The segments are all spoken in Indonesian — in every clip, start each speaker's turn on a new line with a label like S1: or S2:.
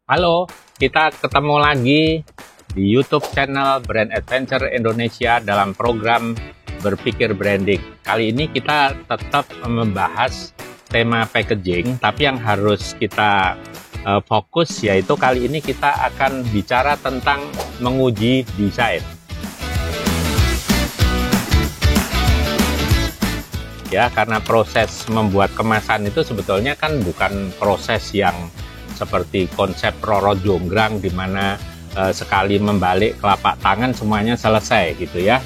S1: Halo, kita ketemu lagi di YouTube channel Brand Adventure Indonesia dalam program Berpikir Branding. Kali ini kita tetap membahas tema packaging, tapi yang harus kita fokus yaitu kali ini kita akan bicara tentang menguji desain. Ya, karena proses membuat kemasan itu sebetulnya kan bukan proses yang seperti konsep Roro Jonggrang di mana sekali membalik telapak tangan semuanya selesai gitu ya.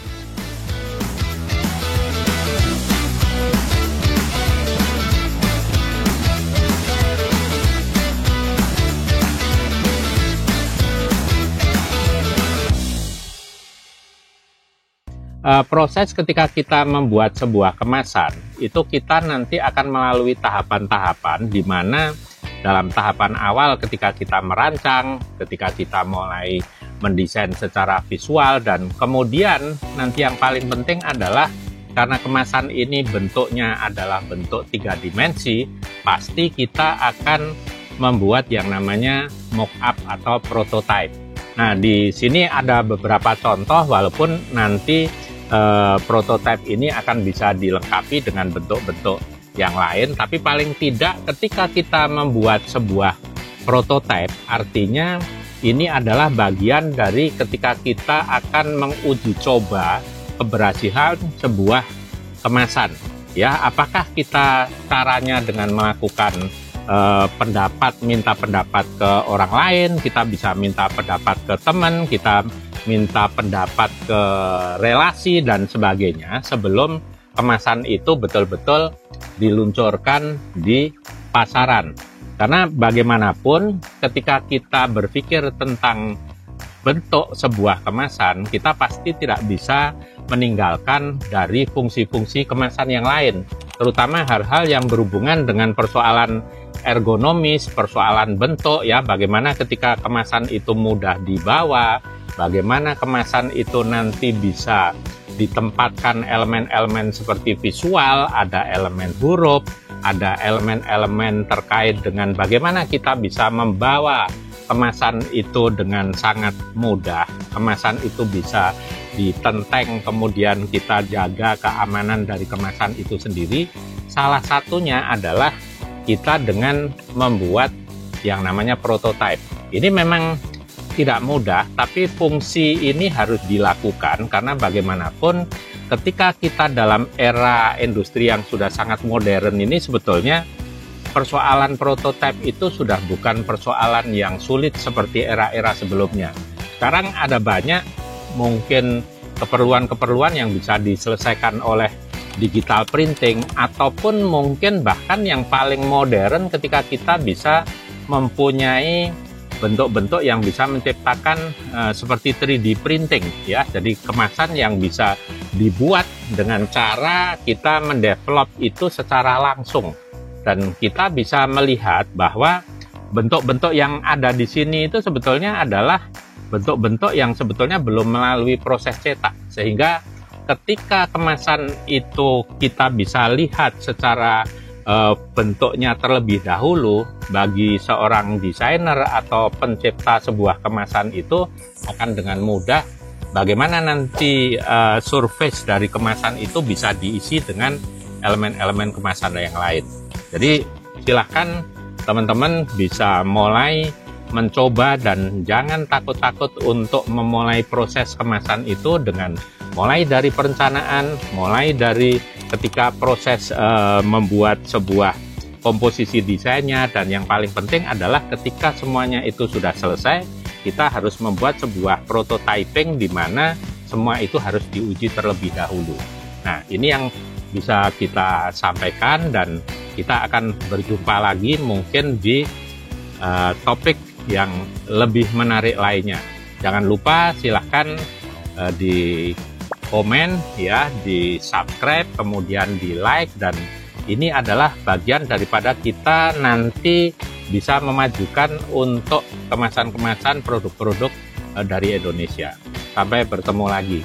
S1: Proses ketika kita membuat sebuah kemasan itu kita nanti akan melalui tahapan-tahapan di mana dalam tahapan awal ketika kita merancang, ketika kita mulai mendesain secara visual, dan kemudian nanti yang paling penting adalah karena kemasan ini bentuknya adalah bentuk 3 dimensi, pasti kita akan membuat yang namanya mock-up atau prototype. Nah, di sini ada beberapa contoh, walaupun nanti prototype ini akan bisa dilengkapi dengan bentuk-bentuk yang lain, tapi paling tidak ketika kita membuat sebuah prototype, artinya ini adalah bagian dari ketika kita akan menguji coba keberhasilan sebuah kemasan. Ya, apakah kita caranya dengan melakukan minta pendapat ke orang lain, kita bisa minta pendapat ke teman, kita minta pendapat ke relasi dan sebagainya sebelum kemasan itu betul-betul diluncurkan di pasaran. Karena bagaimanapun ketika kita berpikir tentang bentuk sebuah kemasan, kita pasti tidak bisa meninggalkan dari fungsi-fungsi kemasan yang lain, terutama hal-hal yang berhubungan dengan persoalan ergonomis, persoalan bentuk ya, bagaimana ketika kemasan itu mudah dibawa, bagaimana kemasan itu nanti bisa ditempatkan elemen-elemen seperti visual, ada elemen huruf, ada elemen-elemen terkait dengan bagaimana kita bisa membawa kemasan itu dengan sangat mudah. Kemasan itu bisa ditenteng, kemudian kita jaga keamanan dari kemasan itu sendiri. Salah satunya adalah kita dengan membuat yang namanya prototype. Ini memang tidak mudah, tapi fungsi ini harus dilakukan karena bagaimanapun ketika kita dalam era industri yang sudah sangat modern ini, sebetulnya persoalan prototype itu sudah bukan persoalan yang sulit seperti era-era sebelumnya. Sekarang ada banyak mungkin keperluan-keperluan yang bisa diselesaikan oleh digital printing, ataupun mungkin bahkan yang paling modern ketika kita bisa mempunyai bentuk-bentuk yang bisa menciptakan seperti 3D printing ya. Jadi kemasan yang bisa dibuat dengan cara kita mendevelop itu secara langsung, dan kita bisa melihat bahwa bentuk-bentuk yang ada di sini itu sebetulnya adalah bentuk-bentuk yang sebetulnya belum melalui proses cetak, sehingga ketika kemasan itu kita bisa lihat secara bentuknya terlebih dahulu, bagi seorang desainer atau pencipta sebuah kemasan itu akan dengan mudah bagaimana nanti surface dari kemasan itu bisa diisi dengan elemen-elemen kemasan yang lain. Jadi silahkan teman-teman bisa mulai mencoba dan jangan takut-takut untuk memulai proses kemasan itu, dengan mulai dari perencanaan, mulai dari ketika proses membuat sebuah komposisi desainnya, dan yang paling penting adalah ketika semuanya itu sudah selesai, kita harus membuat sebuah prototyping di mana semua itu harus diuji terlebih dahulu. Nah, ini yang bisa kita sampaikan, dan kita akan berjumpa lagi mungkin di topik yang lebih menarik lainnya. Jangan lupa silahkan di komen ya, di subscribe, kemudian di like, dan ini adalah bagian daripada kita nanti bisa memajukan untuk kemasan-kemasan produk-produk dari Indonesia. Sampai bertemu lagi.